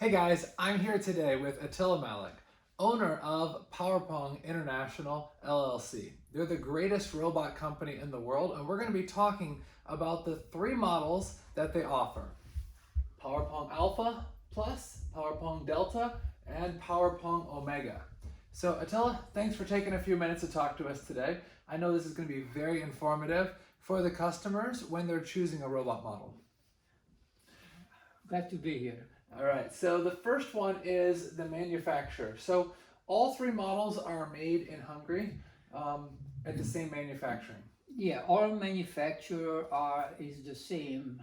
Hey guys, I'm here today with Attila Malik, owner of Powerpong International LLC. They're the greatest robot company in the world, and we're going to be talking about the three models that they offer: Powerpong Alpha Plus, Powerpong Delta, and Powerpong Omega. So Attila, thanks for taking a few minutes to talk to us today. I know this is going to be very informative for the customers when they're choosing a robot model. Glad to be here. All right, so the first one is the manufacturer. So all three models are made in Hungary at the same manufacturing. Yeah, our manufacturer is the same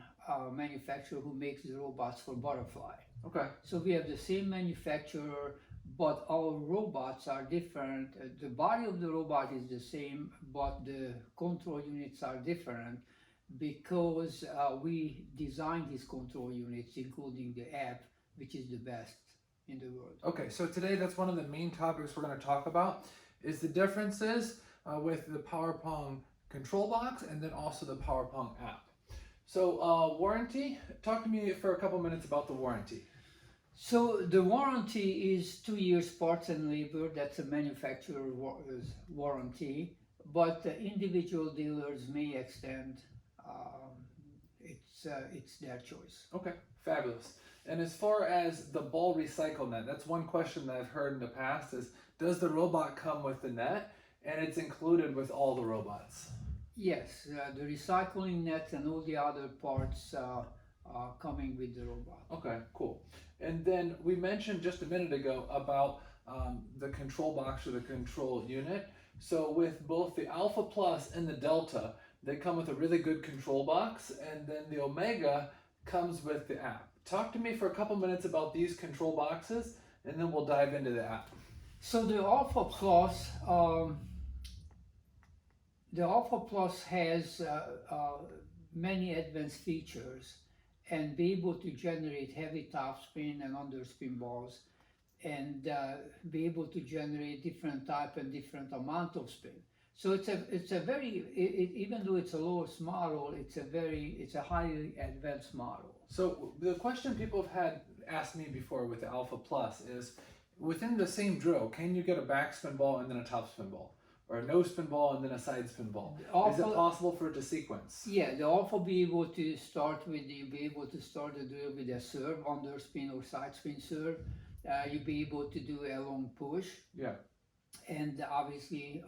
manufacturer who makes the robots for Butterfly. Okay. So we have the same manufacturer, but our robots are different. The body of the robot is the same, but the control units are different because we designed these control units, including the app, which is the best in the world. Okay, so today that's one of the main topics we're going to talk about is the differences with the Powerpong control box and then also the Powerpong app. So warranty, talk to me for a couple minutes about the warranty. So the warranty is 2 years parts and labor. That's a manufacturer warranty, but individual dealers may extend. It's their choice. Okay, fabulous. And as far as the ball recycle net, that's one question that I've heard in the past is, does the robot come with the net? And it's included with all the robots. Yes, the recycling net and all the other parts are coming with the robot. Okay, cool. And then we mentioned just a minute ago about the control box or the control unit. So with both the Alpha Plus and the Delta, they come with a really good control box, and then the Omega comes with the app. Talk to me for a couple minutes about these control boxes, and then we'll dive into the app. So the Alpha Plus has many advanced features and be able to generate heavy topspin and underspin balls, and be able to generate different type and different amount of spin. So it's a very even though it's a lowest model, it's a highly advanced model. So the question people have had asked me before with the Alpha Plus is, within the same drill, can you get a backspin ball and then a topspin ball? Or a nose spin ball and then a side spin ball? Is it possible for it to sequence? Yeah, the Alpha be able to start the drill with a serve, underspin or side spin serve. You'll be able to do a long push. Yeah. And obviously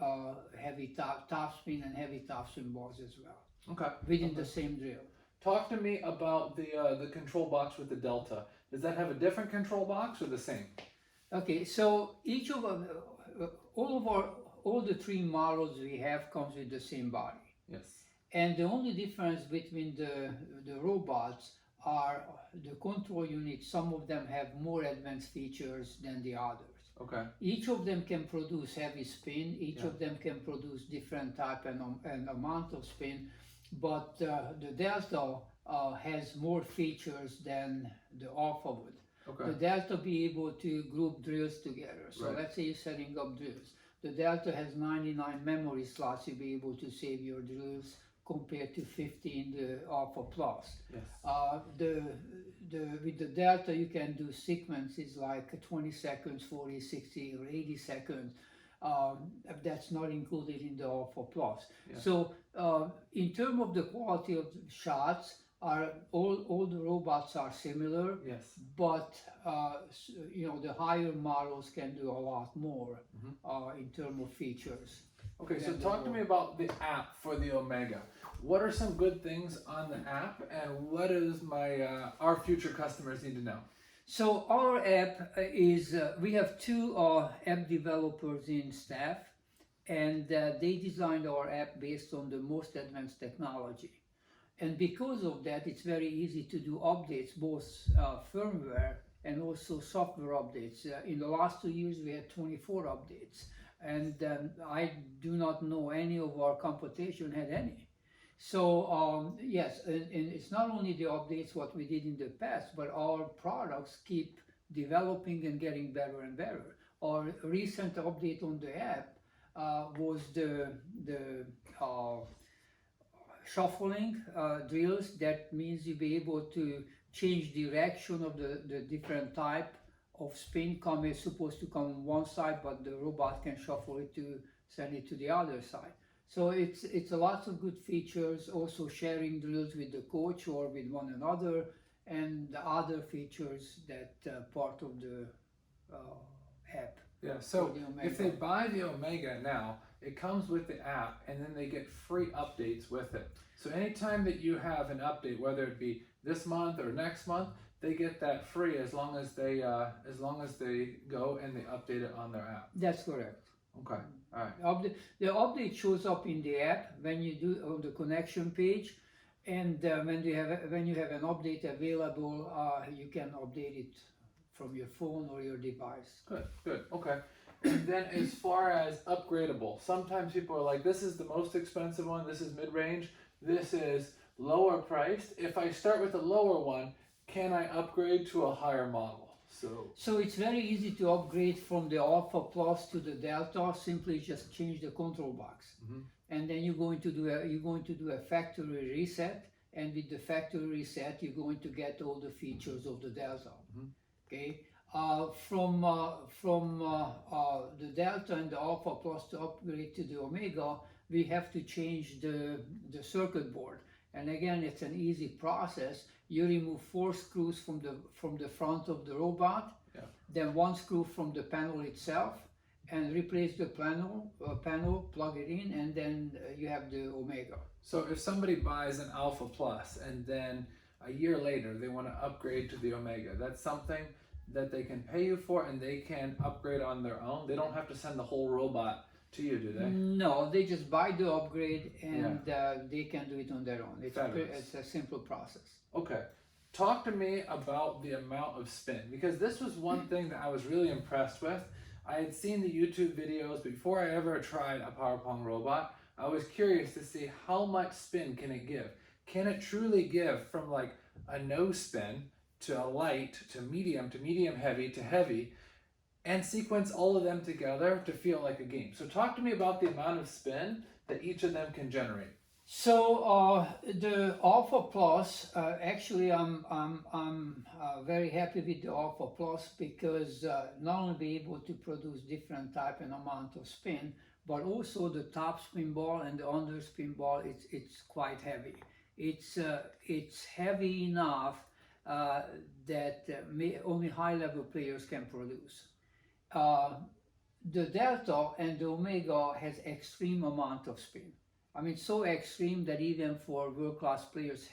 heavy top spin and heavy topspin balls as well. Okay. Within the same drill. Talk to me about the control box with the Delta. Does that have a different control box or the same? Okay, so each of all the three models we have comes with the same body. Yes. And the only difference between the robots are the control units. Some of them have more advanced features than the others. Okay. Each of them can produce heavy spin. Each of them can produce different type and amount of spin. But the Delta has more features than the Alpha would. Okay. The Delta be able to group drills together. So right. Let's say you're setting up drills. The Delta has 99 memory slots. You'll be able to save your drills compared to 50 in the Alpha Plus. Yes. With the Delta, you can do sequences like 20 seconds, 40, 60, or 80 seconds. That's not included in the Alpha Plus. Yeah. So in terms of the quality of the shots, all the robots are similar. Yes. But the higher models can do a lot more in terms of features. Okay, so talk to me about the app for the Omega. What are some good things on the app, and what is our future customers need to know? So our app is, we have two app developers in staff, and they designed our app based on the most advanced technology. And because of that, it's very easy to do updates, both firmware and also software updates. In the last 2 years, we had 24 updates. And I do not know any of our competition had any. So yes, and it's not only the updates what we did in the past, but our products keep developing and getting better and better. Our recent update on the app was the shuffling drills. That means you'll be able to change direction of the different type of spin. Is supposed to come on one side, but the robot can shuffle it to send it to the other side. So it's a lot of good features. Also sharing drills with the coach or with one another, and the other features that part of the app. Yeah, so the if they Omega. buy the Omega now, it comes with the app and then they get free updates with it. So anytime that you have an update, whether it be this month or next month, they get that free as long as they go and they update it on their app. That's correct. Okay, all right. The update shows up in the app when you do on the connection page, and when you have an update available, you can update it from your phone or your device. Good, okay. And then as far as upgradable, sometimes people are like, this is the most expensive one, this is mid-range, this is lower priced. If I start with a lower one, can I upgrade to a higher model? So it's very easy to upgrade from the Alpha Plus to the Delta. Simply just change the control box, and then you're going to do a factory reset. And with the factory reset, you're going to get all the features of the Delta. Okay. From the Delta and the Alpha Plus to upgrade to the Omega, we have to change the circuit board. And again, it's an easy process. You remove 4 screws from the front of the robot, then 1 screw from the panel itself, and replace the panel, plug it in, and then you have the Omega. So if somebody buys an Alpha Plus and then a year later they want to upgrade to the Omega, that's something that they can pay you for and they can upgrade on their own? They don't have to send the whole robot to you, do they? No, they just buy the upgrade and they can do it on their own. It's a simple process. Okay. Talk to me about the amount of spin, because this was one thing that I was really impressed with. I had seen the YouTube videos before I ever tried a Powerpong robot. I was curious to see how much spin can it give. Can it truly give from like a no spin to a light to medium heavy to heavy, and sequence all of them together to feel like a game? So talk to me about the amount of spin that each of them can generate. So the Alpha Plus, actually, I'm very happy with the Alpha Plus because not only be able to produce different type and amount of spin, but also the top spin ball and the under spin ball. It's quite heavy. It's heavy enough that only high level players can produce. The Delta and the Omega has extreme amount of spin. I mean, so extreme that even for world-class players,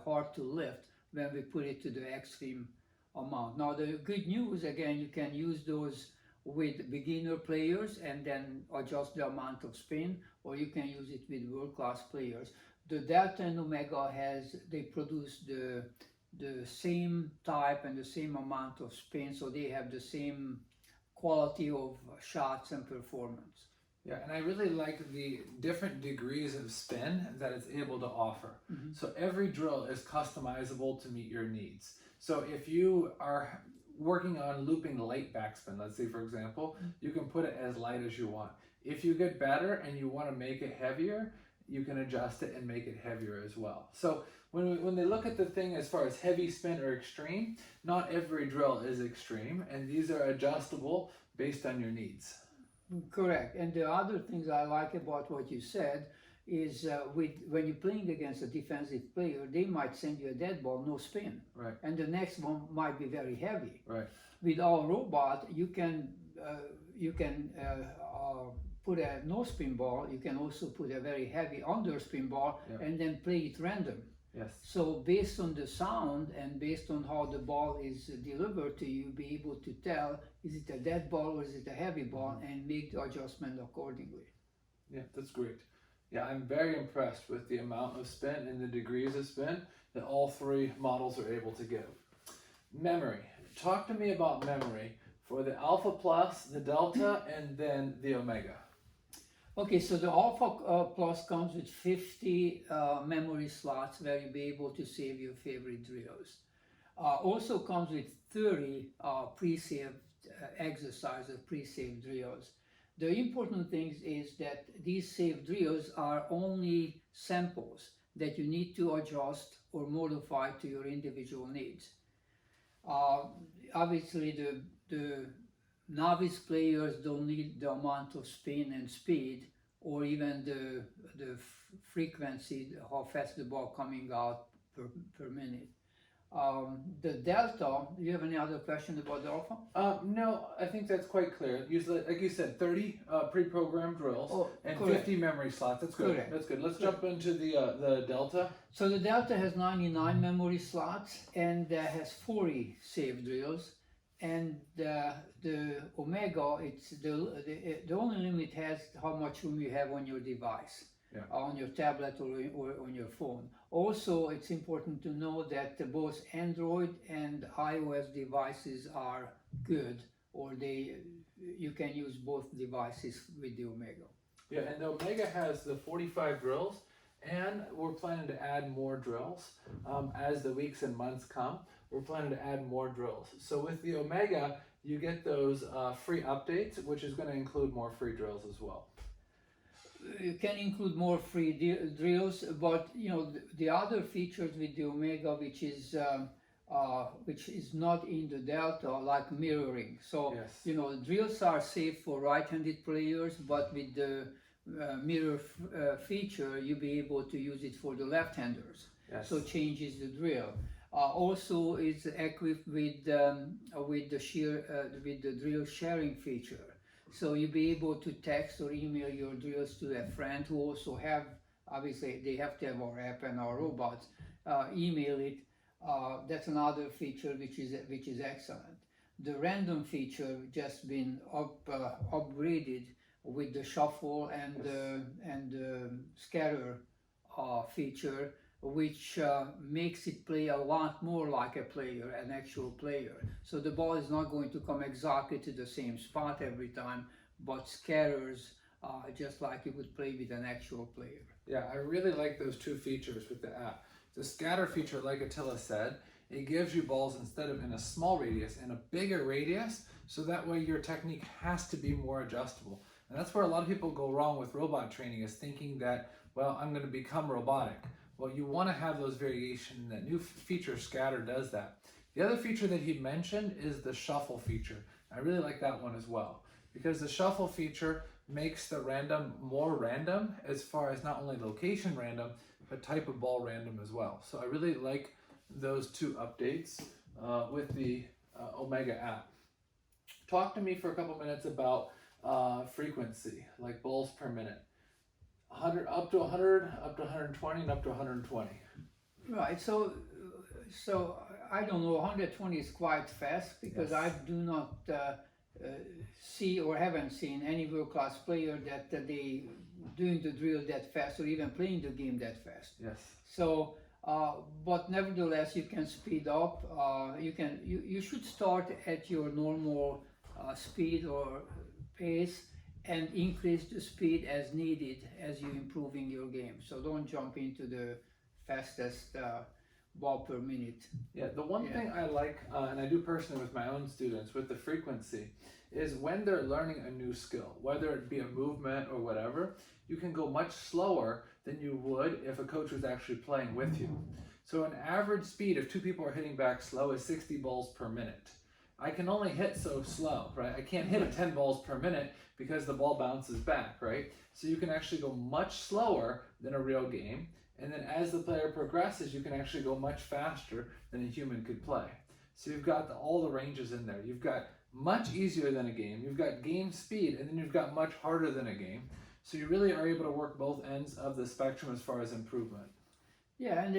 hard to lift when we put it to the extreme amount. Now, the good news, again, you can use those with beginner players and then adjust the amount of spin, or you can use it with world-class players. The Delta and Omega they produce the same type and the same amount of spin, so they have the same quality of shots and performance. Yeah, and I really like the different degrees of spin that it's able to offer. So every drill is customizable to meet your needs. So if you are working on looping light backspin, let's say for example, you can put it as light as you want. If you get better and you want to make it heavier, you can adjust it and make it heavier as well. So when they look at the thing as far as heavy spin or extreme, not every drill is extreme, and these are adjustable based on your needs. Correct. And the other things I like about what you said is when you're playing against a defensive player, they might send you a dead ball, no spin. Right. And the next one might be very heavy. Right. With our robot, you can put a no spin ball. You can also put a very heavy under spin ball, and then play it random. Yes. So based on the sound and based on how the ball is delivered to you, be able to tell, is it a dead ball or is it a heavy ball, and make the adjustment accordingly. Yeah, that's great. Yeah, I'm very impressed with the amount of spin and the degrees of spin that all three models are able to give. Memory. Talk to me about memory for the Alpha Plus, the Delta, and then the Omega. Okay, so the Alpha Plus comes with 50 memory slots where you'll be able to save your favorite drills. Also comes with 30 pre-saved exercises, pre-saved drills. The important thing is that these saved drills are only samples. that you need to adjust or modify to your individual needs. Uh, Obviously, the novice players don't need the amount of spin and speed, or even the frequency, how fast the ball coming out per minute. The delta. Do you have any other question about the alpha? No, I think that's quite clear. Usually, like you said, 30 pre-programmed drills Oh, and correct. 50 memory slots. That's good. Correct. That's good. Let's jump into the Delta. So the Delta has 99 memory slots and has 40 save drills, and the Omega, it's the only limit has how much room you have on your device, Yeah. on your tablet or on your phone. Also, it's important to know that both Android and iOS devices are good, or you can use both devices with the Omega. Yeah, and the Omega has the 45 drills, and we're planning to add more drills as the weeks and months come. We're planning to add more drills. So with the Omega, you get those free updates, which is going to include more free drills as well. You can include more free drills, but you know the other features with the Omega, which is not in the Delta, like mirroring. So Yes. you know drills are safe for right-handed players, but with the mirror feature, you'll be able to use it for the left-handers. Yes. So changes the drill. Also, it's equipped with the drill sharing feature. So you'll be able to text or email your drills to a friend who also have, obviously they have to have our app and our robots, email it. That's another feature which is excellent. The random feature just been upgraded with the shuffle and the scatter feature, which makes it play a lot more like a player, an actual player. So the ball is not going to come exactly to the same spot every time, but scatters just like you would play with an actual player. Yeah, I really like those two features with the app. The scatter feature, like Attila said, it gives you balls instead of in a small radius, in a bigger radius, so that way your technique has to be more adjustable. And that's where a lot of people go wrong with robot training, is thinking that, well, I'm going to become robotic. Well, you want to have those variations. That new feature, Scatter, does that. The other feature that he mentioned is the shuffle feature. I really like that one as well, because the shuffle feature makes the random more random, as far as not only location random, but type of ball random as well. So I really like those two updates with the Omega app. Talk to me for a couple minutes about frequency, like balls per minute. 100, up to 100, up to 120, and up to 120. Right, so I don't know, 120 is quite fast, because Yes. I do not see or haven't seen any world-class player that they doing the drill that fast, or even playing the game that fast. Yes. So, but nevertheless, you can speed up. You should start at your normal speed or pace, and increase the speed as needed as you're improving your game. So don't jump into the fastest ball per minute. Yeah, the one thing I like, and I do personally with my own students, with the frequency, is when they're learning a new skill, whether it be a movement or whatever, you can go much slower than you would if a coach was actually playing with you. So an average speed, if two people are hitting back slow, is 60 balls per minute. I can only hit so slow, right? I can't hit 10 balls per minute because the ball bounces back, right? So you can actually go much slower than a real game. And then as the player progresses, you can actually go much faster than a human could play. So you've got all the ranges in there. You've got much easier than a game. You've got game speed, and then you've got much harder than a game. So you really are able to work both ends of the spectrum as far as improvement. Yeah, and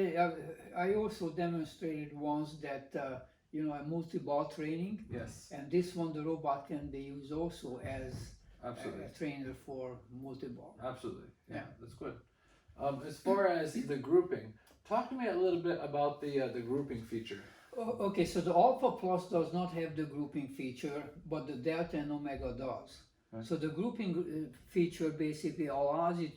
I also demonstrated once that a multi-ball training. Yes. And this one, the robot can be used also as Absolutely. a trainer for multi-ball. Absolutely. Yeah, Yeah. that's good. As far as the grouping, talk to me a little bit about the grouping feature. Okay, so the Alpha Plus does not have the grouping feature, but the Delta and Omega does. Right. So the grouping feature basically allows you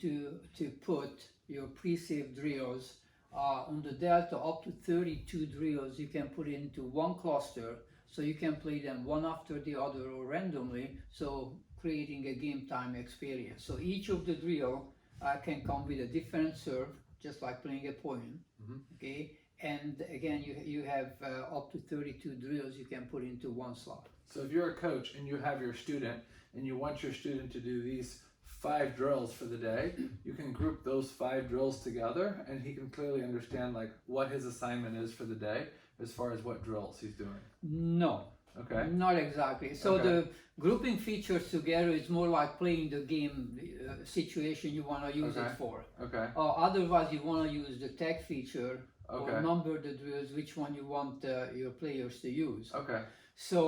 to put your pre-saved drills on the Delta, up to 32 drills you can put into one cluster, so you can play them one after the other or randomly, so creating a game time experience. So each of the drill can come with a different serve, just like playing a poem. Mhm. Okay, and again, you have up to 32 drills you can put into one slot. So if you're a coach and you have your student and you want your student to do these 5 drills for the day, you can group those 5 drills together and he can clearly understand like what his assignment is for the day as far as what drills he's doing. No, Okay. not exactly. So Okay. the grouping features together is more like playing the game situation you want to use Okay. it for. Okay. Otherwise, you want to use the tag feature Okay. or number the drills, which one you want your players to use. Okay. So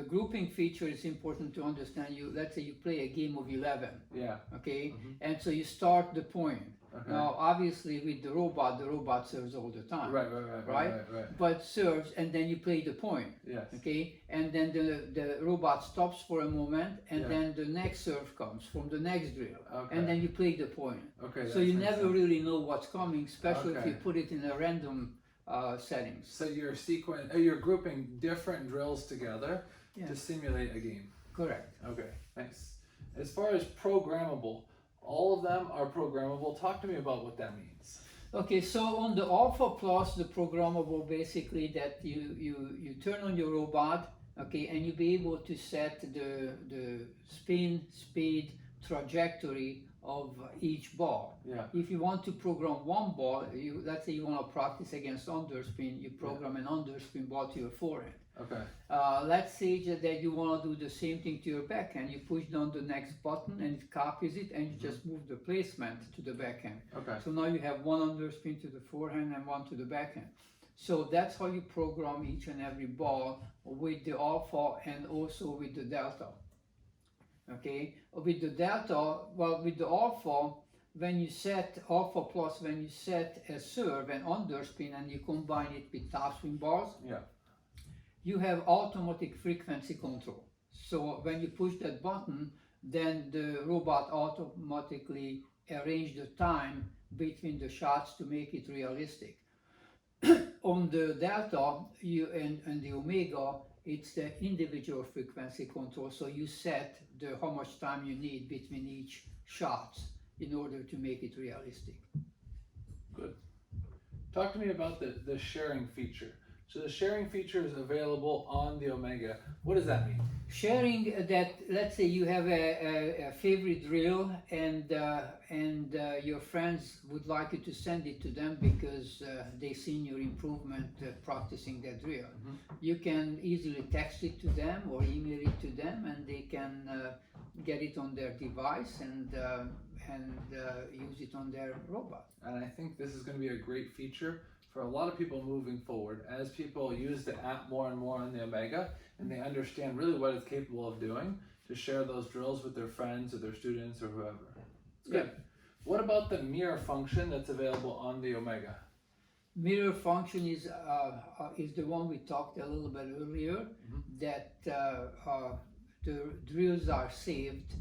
the grouping feature is important to understand. Let's say you play a game of 11, Yeah. okay, Mhm. and so you start the point. Okay. Now, obviously, with the robot serves all the time, Right. but serves, and then you play the point, Yes. okay, and then the robot stops for a moment, and Yeah. then the next serve comes from the next drill, Okay. and then you play the point. Okay. So that you makes never sense. really know what's coming, especially if Okay. you put it in a random settings. So you're grouping different drills together Yeah. to simulate a game. Correct. Okay, nice. As far as programmable, all of them are programmable. Talk to me about what that means. Okay, so on the Alpha Plus, the programmable basically that you turn on your robot, okay, and you be able to set the spin, speed, trajectory of each ball. Yeah. If you want to program one ball, let's say you want to practice against underspin, you program an underspin ball to your forehand. Okay. Let's say that you want to do the same thing to your backhand. You push down the next button and it copies it, and you just move the placement to the backhand. Okay. So now you have one underspin to the forehand and one to the backhand. So that's how you program each and every ball with the alpha and also with the delta. Okay, with the delta, well, with the alpha, when you set alpha plus, when you set a serve and underspin and you combine it with topspin balls, Yeah. you have automatic frequency control. So when you push that button, then the robot automatically arrange the time between the shots to make it realistic. On the delta and the omega, it's the individual frequency control. So you set how much time you need between each shots in order to make it realistic. Good. Talk to me about the sharing feature. So the sharing feature is available on the Omega. What does that mean? Sharing that, let's say you have a favorite drill and your friends would like you to send it to them because they've seen your improvement practicing that drill. Mhm. You can easily text it to them or email it to them, and they can get it on their device and use it on their robot. And I think this is going to be a great feature for a lot of people moving forward as people use the app more and more on the Omega and they understand really what it's capable of doing to share those drills with their friends or their students or whoever. It's good. What about the mirror function that's available on the Omega? Mirror function is the one we talked a little bit earlier, that the drills are saved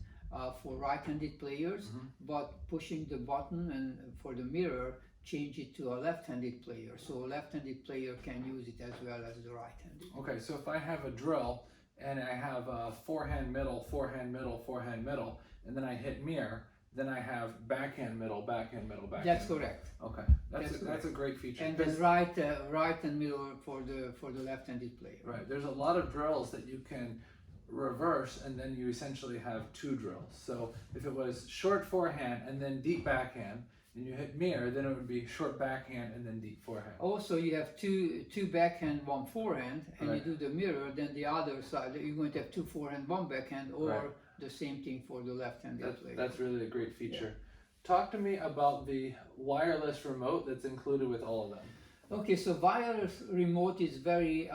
for right-handed players, but pushing the button and for the mirror, change it to a left-handed player. So a left-handed player can use it as well as the right-handed. Okay, so if I have a drill and I have a forehand, middle, forehand, middle, forehand, middle, and then I hit mirror, then I have backhand, middle, backhand, middle, backhand. That's correct. Okay, that's a great feature. And then right and middle for the left-handed player. Right, there's a lot of drills that you can reverse and then you essentially have 2 drills. So if it was short forehand and then deep backhand, and you hit mirror, then it would be short backhand and then deep forehand. Also, you have two backhand, one forehand, and Right. you do the mirror. Then the other side, you're going to have 2 forehand, 1 backhand, or Right. the same thing for the left-handed player. That's really a great feature. Talk to me about the wireless remote that's included with all of them. Okay, so wireless remote is very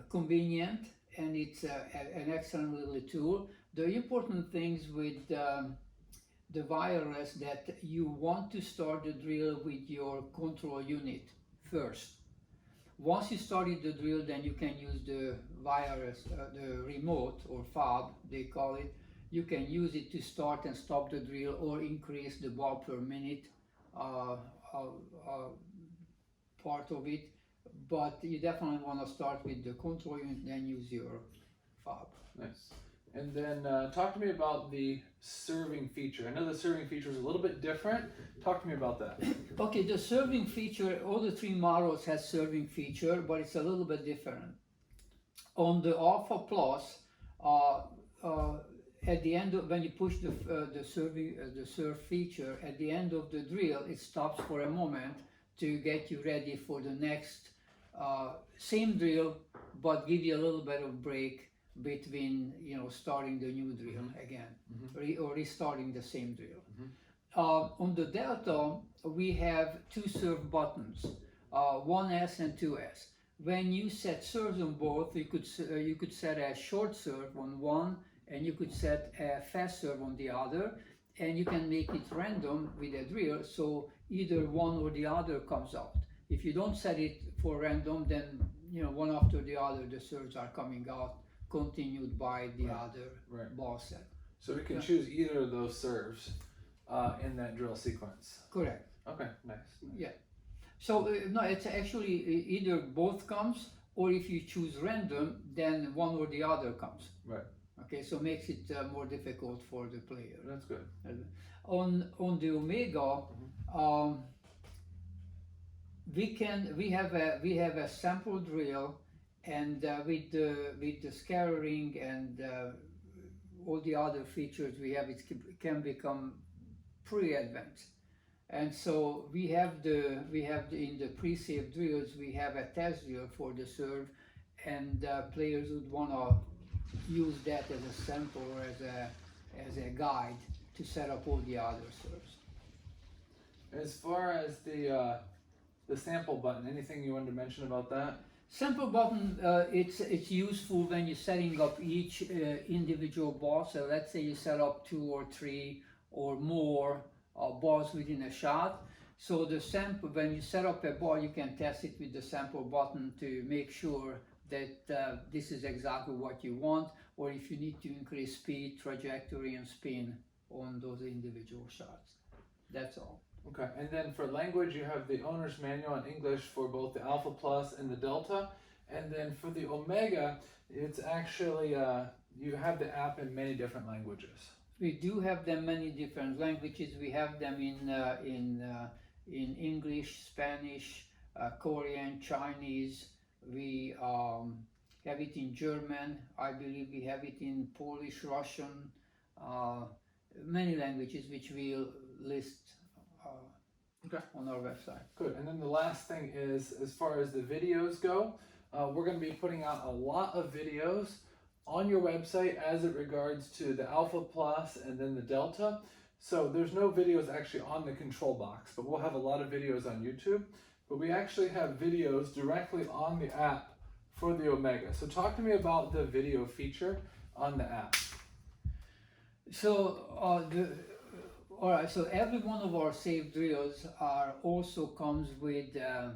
convenient, and it's an excellent little tool. The important things with the wireless that you want to start the drill with your control unit first. Once you started the drill, then you can use the wireless, the remote or fob they call it. You can use it to start and stop the drill or increase the ball per minute part of it. But you definitely want to start with the control unit, then use your fob. Nice. And then talk to me about the serving feature. I know the serving feature is a little bit different. Talk to me about that. Okay, the serving feature, all the three models has serving feature, but it's a little bit different. On the Alpha Plus, at the end of, when you push the serve feature, at the end of the drill, it stops for a moment to get you ready for the next same drill, but give you a little bit of break between, you know, starting the new drill again, or restarting the same drill. On the Delta, we have two serve buttons, 1S and 2S. When you set serves on both, you could set a short serve on one, and you could set a fast serve on the other, and you can make it random with a drill, so either one or the other comes out. If you don't set it for random, then, you know, one after the other, the serves are coming out, continued by the other ball set. So we can choose either of those serves in that drill sequence. Correct. Okay, nice. Yeah. So no, it's actually either both comes, or if you choose random, then one or the other comes. Right. Okay, so makes it more difficult for the player. That's good. On the Omega, we have a sample drill, and with the scattering and all the other features we have, it can become pretty advanced. And so we have in the pre-save drills, we have a test drill for the serve, and players would want to use that as a sample or as a guide to set up all the other serves. As far as the sample button, anything you wanted to mention about that? Sample button, it's useful when you're setting up each individual ball. So let's say you set up 2 or 3 or more balls within a shot. So the sample, when you set up a ball, you can test it with the sample button to make sure that this is exactly what you want, or if you need to increase speed, trajectory, and spin on those individual shots. That's all. Okay, and then for language, you have the owner's manual in English for both the Alpha Plus and the Delta. And then for the Omega, it's actually, you have the app in many different languages. We do have them many different languages. We have them in English, Spanish, Korean, Chinese. We have it in German. I believe we have it in Polish, Russian, many languages, which we'll list on our website. Good. And then the last thing is, as far as the videos go, we're going to be putting out a lot of videos on your website as it regards to the Alpha Plus and then the Delta. So there's no videos actually on the control box, but we'll have a lot of videos on YouTube. But we actually have videos directly on the app for the Omega. So talk to me about the video feature on the app. So all right. So every one of our save drills also comes with a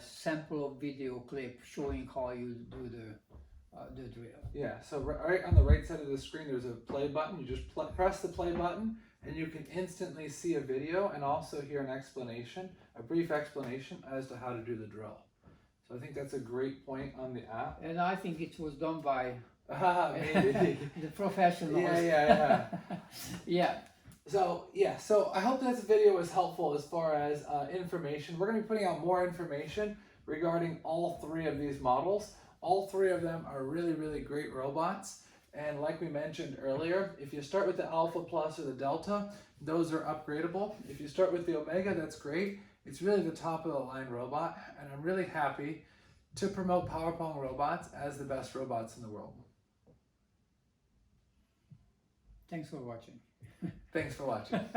sample of video clip showing how you do the drill. Yeah. So right on the right side of the screen, there's a play button. You just press the play button, and you can instantly see a video and also hear an explanation, a brief explanation as to how to do the drill. So I think that's a great point on the app. And I think it was done by maybe the professionals. Yeah. Yeah. So I hope this video was helpful as far as information. We're going to be putting out more information regarding all 3 of these models. All 3 of them are really, really great robots. And like we mentioned earlier, if you start with the Alpha Plus or the Delta, those are upgradable. If you start with the Omega, that's great. It's really the top of the line robot, and I'm really happy to promote Powerpong robots as the best robots in the world. Thanks for watching. Thanks for watching.